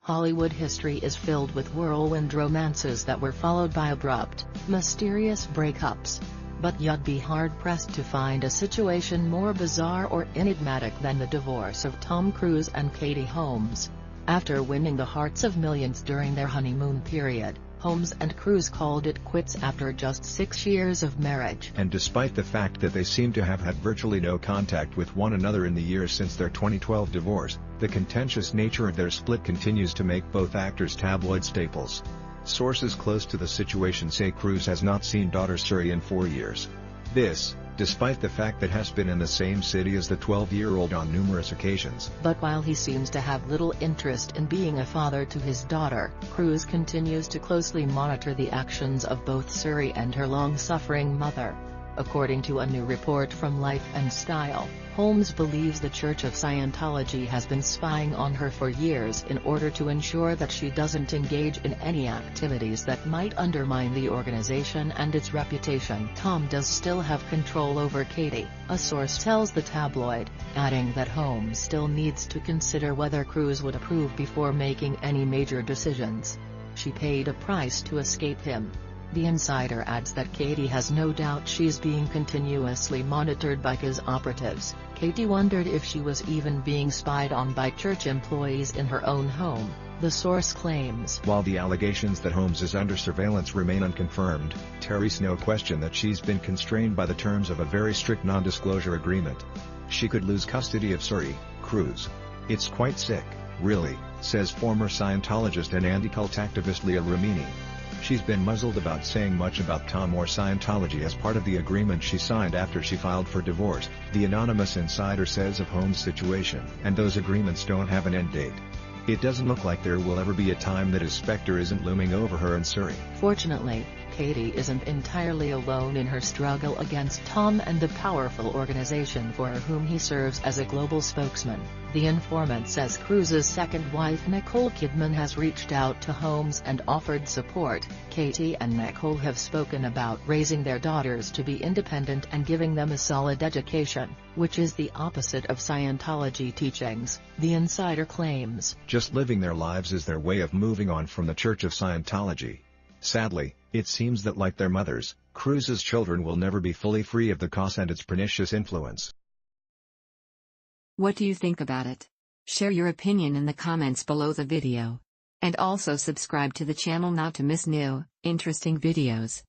Hollywood history is filled with whirlwind romances that were followed by abrupt, mysterious breakups. But you'd be hard-pressed to find a situation more bizarre or enigmatic than the divorce of Tom Cruise and Katie Holmes. After winning the hearts of millions during their honeymoon period, Holmes and Cruise called it quits after just 6 years of marriage. And despite the fact that they seem to have had virtually no contact with one another in the years since their 2012 divorce, the contentious nature of their split continues to make both actors tabloid staples. Sources close to the situation say Cruise has not seen daughter Suri in 4 years. This, despite the fact that he has been in the same city as the 12-year-old on numerous occasions. But while he seems to have little interest in being a father to his daughter, Cruise continues to closely monitor the actions of both Suri and her long-suffering mother. According to a new report from Life and Style, Holmes believes the Church of Scientology has been spying on her for years in order to ensure that she doesn't engage in any activities that might undermine the organization and its reputation. Tom does still have control over Katie, a source tells the tabloid, adding that Holmes still needs to consider whether Cruise would approve before making any major decisions. She paid a price to escape him. The insider adds that Katie has no doubt she's being continuously monitored by his operatives. Katie wondered if she was even being spied on by church employees in her own home, the source claims. While the allegations that Holmes is under surveillance remain unconfirmed, there's no question that she's been constrained by the terms of a very strict non-disclosure agreement. She could lose custody of Suri, Cruise. It's quite sick, really, says former Scientologist and anti-cult activist Leah Remini. She's been muzzled about saying much about Tom or Scientology as part of the agreement she signed after she filed for divorce, the anonymous insider says of Holmes' situation. And those agreements don't have an end date. It doesn't look like there will ever be a time that his specter isn't looming over her and Suri. Fortunately, Katie isn't entirely alone in her struggle against Tom and the powerful organization for whom he serves as a global spokesman. The informant says Cruise's second wife Nicole Kidman has reached out to Holmes and offered support. Katie and Nicole have spoken about raising their daughters to be independent and giving them a solid education, which is the opposite of Scientology teachings, the insider claims. Just living their lives is their way of moving on from the Church of Scientology. Sadly, it seems that like their mothers, Cruise's children will never be fully free of the cause and its pernicious influence. What do you think about it? Share your opinion in the comments below the video. And also subscribe to the channel not to miss new, interesting videos.